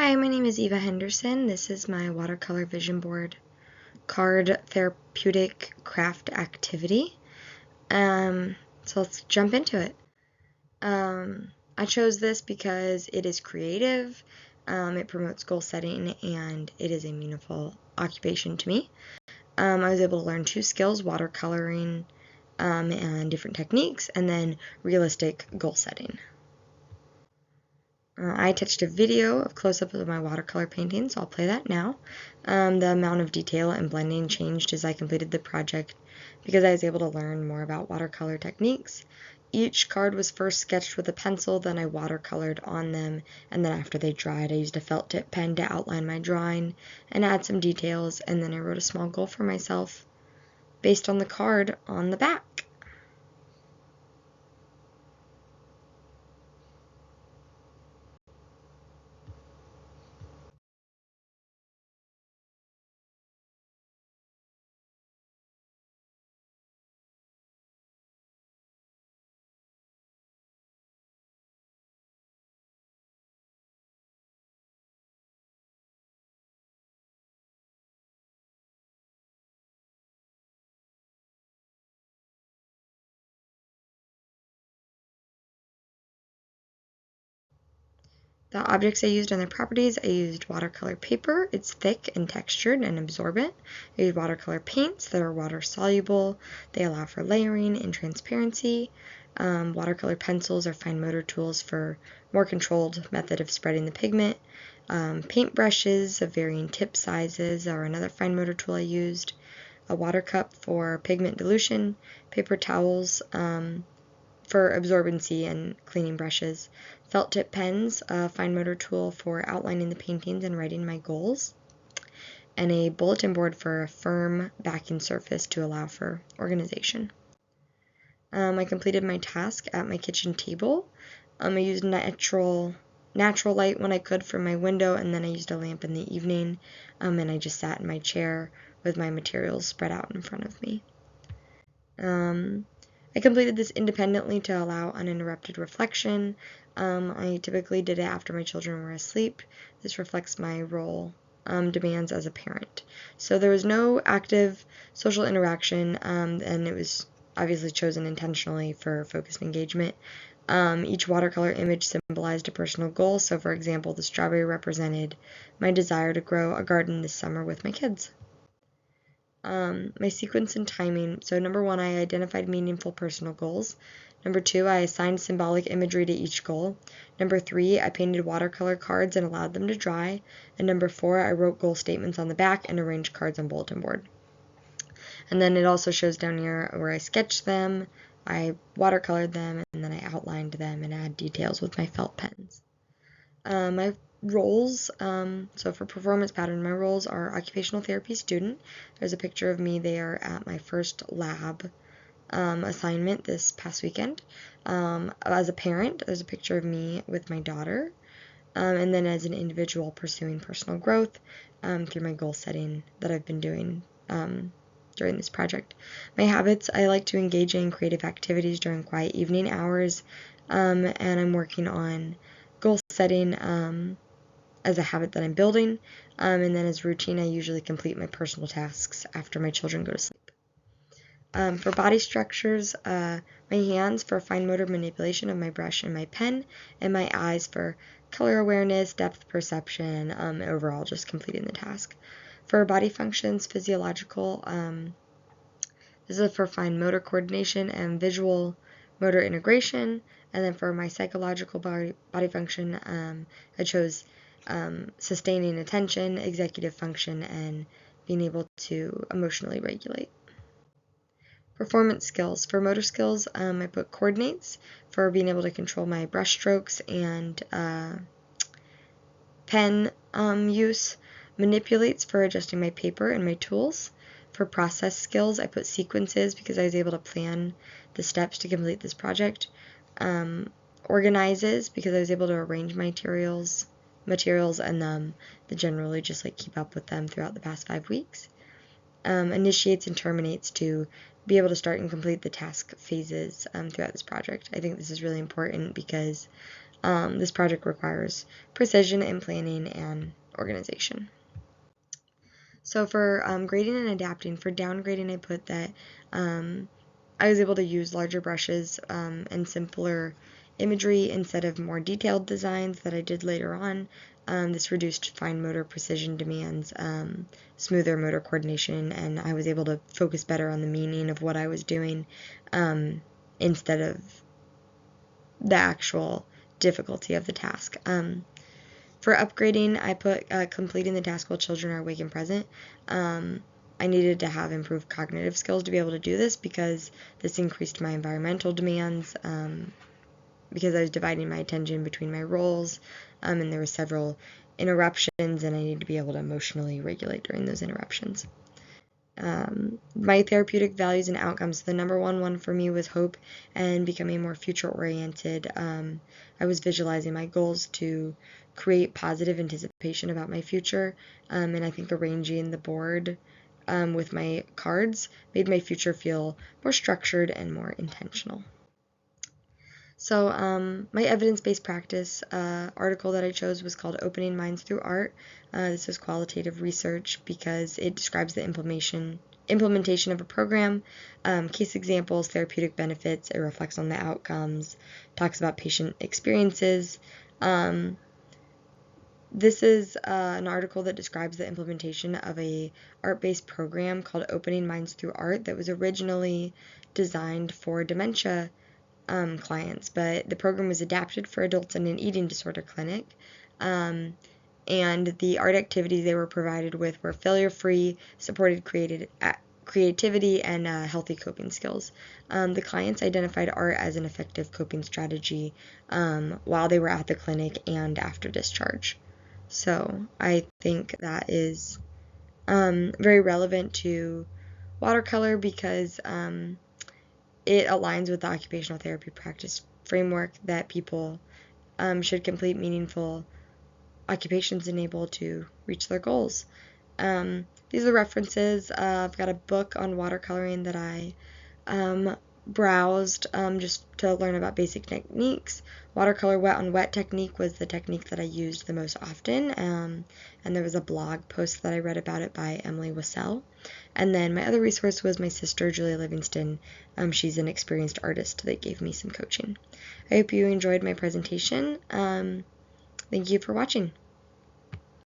Hi, my name is Eva Henderson. This is my watercolor vision board card therapeutic craft activity. So let's jump into it. I chose this because it is creative, it promotes goal setting, and it is a meaningful occupation to me. I was able to learn 2 skills, watercoloring and different techniques, and then realistic goal setting. I attached a video of close-ups of my watercolor painting, so I'll play that now. The amount of detail and blending changed as I completed the project because I was able to learn more about watercolor techniques. Each card was first sketched with a pencil, then I watercolored on them, and then after they dried, I used a felt tip pen to outline my drawing and add some details, and then I wrote a small goal for myself based on the card on the back. The objects I used and their properties, I used watercolor paper. It's thick and textured and absorbent. I used watercolor paints that are water soluble. They allow for layering and transparency. Watercolor pencils are fine motor tools for more controlled method of spreading the pigment. Paint brushes of varying tip sizes are another fine motor tool I used. A water cup for pigment dilution. Paper towels for absorbency and cleaning brushes. Felt tip pens, a fine motor tool for outlining the paintings and writing my goals. And a bulletin board for a firm backing surface to allow for organization. I completed my task at my kitchen table. I used natural light when I could from my window, and then I used a lamp in the evening, and I just sat in my chair with my materials spread out in front of me. I completed this independently to allow uninterrupted reflection. I typically did it after my children were asleep. This reflects my role demands as a parent. So there was no active social interaction, and it was obviously chosen intentionally for focused engagement. Each watercolor image symbolized a personal goal. So for example, the strawberry represented my desire to grow a garden this summer with my kids. My sequence and timing. So number 1, I identified meaningful personal goals. Number 2, I assigned symbolic imagery to each goal. Number 3, I painted watercolor cards and allowed them to dry. And number 4, I wrote goal statements on the back and arranged cards on bulletin board. And then it also shows down here where I sketched them, I watercolored them, and then I outlined them and add details with my felt pens. My roles, so for performance pattern, my roles are occupational therapy student. There's a picture of me there at my first lab assignment this past weekend. As a parent, there's a picture of me with my daughter. And then as an individual pursuing personal growth through my goal setting that I've been doing during this project. My habits, I like to engage in creative activities during quiet evening hours, and I'm working on goal setting as a habit that I'm building, and then as routine, I usually complete my personal tasks after my children go to sleep. For body structures, my hands for fine motor manipulation of my brush and my pen, and my eyes for color awareness, depth perception, and overall just completing the task. For body functions, physiological, this is for fine motor coordination and visual motor integration. And then for my psychological body function, I chose sustaining attention, executive function, and being able to emotionally regulate. Performance skills. For motor skills, I put coordinates for being able to control my brush strokes and pen use. Manipulates for adjusting my paper and my tools. For process skills, I put sequences because I was able to plan the steps to complete this project. Organizes because I was able to arrange materials and generally just like keep up with them throughout the past 5 weeks. Initiates and terminates to be able to start and complete the task phases throughout this project. I think this is really important because This project requires precision in planning and organization. So for grading and adapting, for downgrading, I put that I was able to use larger brushes and simpler imagery instead of more detailed designs that I did later on. This reduced fine motor precision demands, smoother motor coordination, and I was able to focus better on the meaning of what I was doing instead of the actual difficulty of the task. For upgrading, I put completing the task while children are awake and present. I needed to have improved cognitive skills to be able to do this because this increased my environmental demands because I was dividing my attention between my roles, and there were several interruptions, and I needed to be able to emotionally regulate during those interruptions. My therapeutic values and outcomes. The number one for me was hope and becoming more future-oriented. I was visualizing my goals to create positive anticipation about my future, and I think arranging the board with my cards made my future feel more structured and more intentional. So my evidence-based practice article that I chose was called Opening Minds Through Art. This is qualitative research because it describes the implementation of a program, case examples, therapeutic benefits. It reflects on the outcomes, talks about patient experiences. This is an article that describes the implementation of a art-based program called Opening Minds Through Art that was originally designed for dementia clients, but the program was adapted for adults in an eating disorder clinic, and the art activities they were provided with were failure-free, supported creativity, and healthy coping skills. The clients identified art as an effective coping strategy while they were at the clinic and after discharge. So I think that is very relevant to watercolor because it aligns with the occupational therapy practice framework that people should complete meaningful occupations and able to reach their goals. These are references. I've got a book on watercoloring that I browsed just to learn about basic techniques. Watercolor wet on wet technique was the technique that I used the most often, and there was a blog post that I read about it by Emily Wassell. And then my other resource was my sister, Julia Livingston. She's an experienced artist that gave me some coaching. I hope you enjoyed my presentation. Thank you for watching.